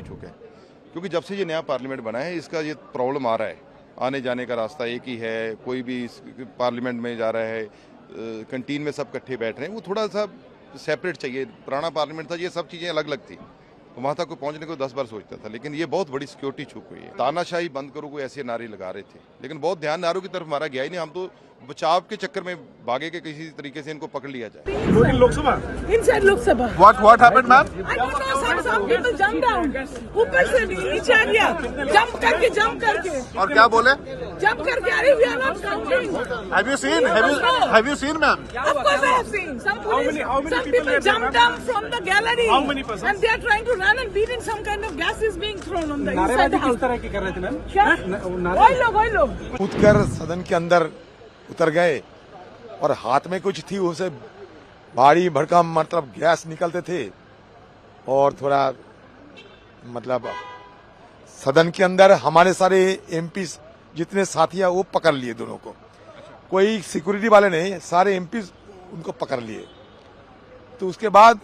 चूक है, क्योंकि जब से ये नया पार्लियामेंट बना है इसका ये प्रॉब्लम आ रहा है। आने जाने का रास्ता एक ही है, कोई भी पार्लियामेंट में जा रहा है, कैंटीन में सब इकट्ठे बैठ रहे हैं, वो थोड़ा सा सेपरेट चाहिए। पुराना पार्लियामेंट था, ये सब चीज़ें अलग अलग थी, तो वहाँ तक को पहुँचने को 10 बार सोचता था, लेकिन ये बहुत बड़ी सिक्योरिटी चूक हुई है। तानाशाही बंद करो, कोई ऐसे नारे लगा रहे थे, लेकिन बहुत ध्यान नारों की तरफ हमारा गया ही नहीं। हम तो बचाव के चक्कर में भागे के किसी तरीके से इनको पकड़ लिया जाए। Lok Sabha Inside Lok Sabha. What happened, ma'am? I don't know, some people jump down. ऊपर से नीचे आ गया, jump करके. और क्या बोले? Jump करके, अरे we are not counting. Have you seen, ma'am? Of course I have seen. Some people jump down from the gallery. How many persons? And they are trying to run and beat in some kind of gas is being thrown on the inside the house. किस तरह की कर रहे थे ma'am? क्या? वही लोग. कूदकर सदन के अंदर उतर गए और हाथ में कुछ थी, उसे भारी भड़कम मतलब गैस निकलते थे, और थोड़ा मतलब सदन के अंदर हमारे सारे एमपी जितने साथी हैं वो पकड़ लिए दोनों को। कोई सिक्योरिटी वाले नहीं, सारे एमपी उनको पकड़ लिए। तो उसके बाद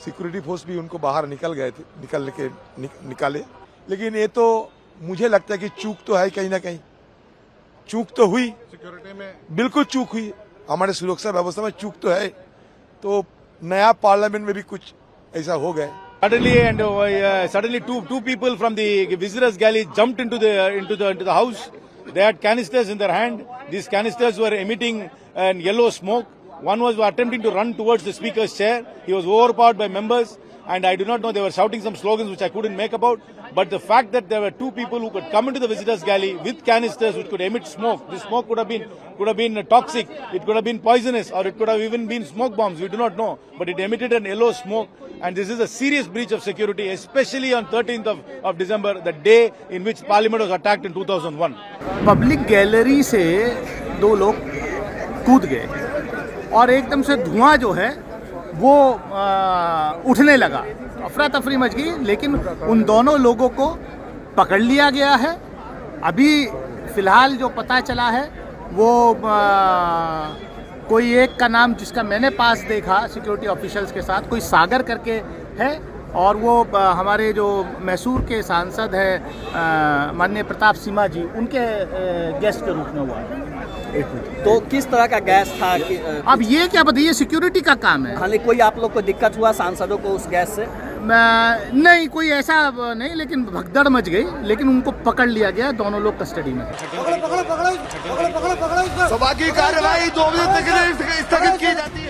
सिक्योरिटी फोर्स भी उनको बाहर निकाले। लेकिन ये तो मुझे लगता है कि चूक तो है, कहीं ना कहीं चूक तो हुई, सिक्योरिटी में बिल्कुल चूक हुई, हमारे सुरक्षा व्यवस्था में चूक तो है। तो नया पार्लियामेंट में भी कुछ ऐसा हो गया। Suddenly two people from the visitors galley jumped into the house. They had canisters in their hand. These canisters were emitting yellow smoke. One was attempting to run towards the speaker's chair. He was overpowered by members, and I do not know, they were shouting some slogans which I couldn't make about. But the fact that there were two people who could come into the visitors galley with canisters which could emit smoke, this smoke could have been toxic, it could have been poisonous, or it could have even been smoke bombs, we do not know. But it emitted an yellow smoke, and this is a serious breach of security, especially on 13th of December, the day in which Parliament was attacked in 2001. Public gallery से दो लोग कूद गए और एकदम से धुआं जो है वो उठने लगा, अफरा तफरी मच गई, लेकिन उन दोनों लोगों को पकड़ लिया गया है। अभी फिलहाल जो पता चला है वो कोई एक का नाम, जिसका मैंने पास देखा सिक्योरिटी ऑफिशियल्स के साथ, कोई सागर करके है, और वो हमारे जो मैसूर के सांसद हैं माननीय प्रताप सिम्हा जी, उनके गेस्ट के रूप में हुआ है। तो किस तरह का गैस था अब ये क्या बताइए, सिक्योरिटी का काम है। हालांकि कोई आप लोग को दिक्कत हुआ सांसदों को उस गैस से? नहीं, कोई ऐसा नहीं, लेकिन भगदड़ मच गई, लेकिन उनको पकड़ लिया गया, दोनों लोग कस्टडी में। सभा की कार्यवाही 2 बजे तक स्थगित की जाती है।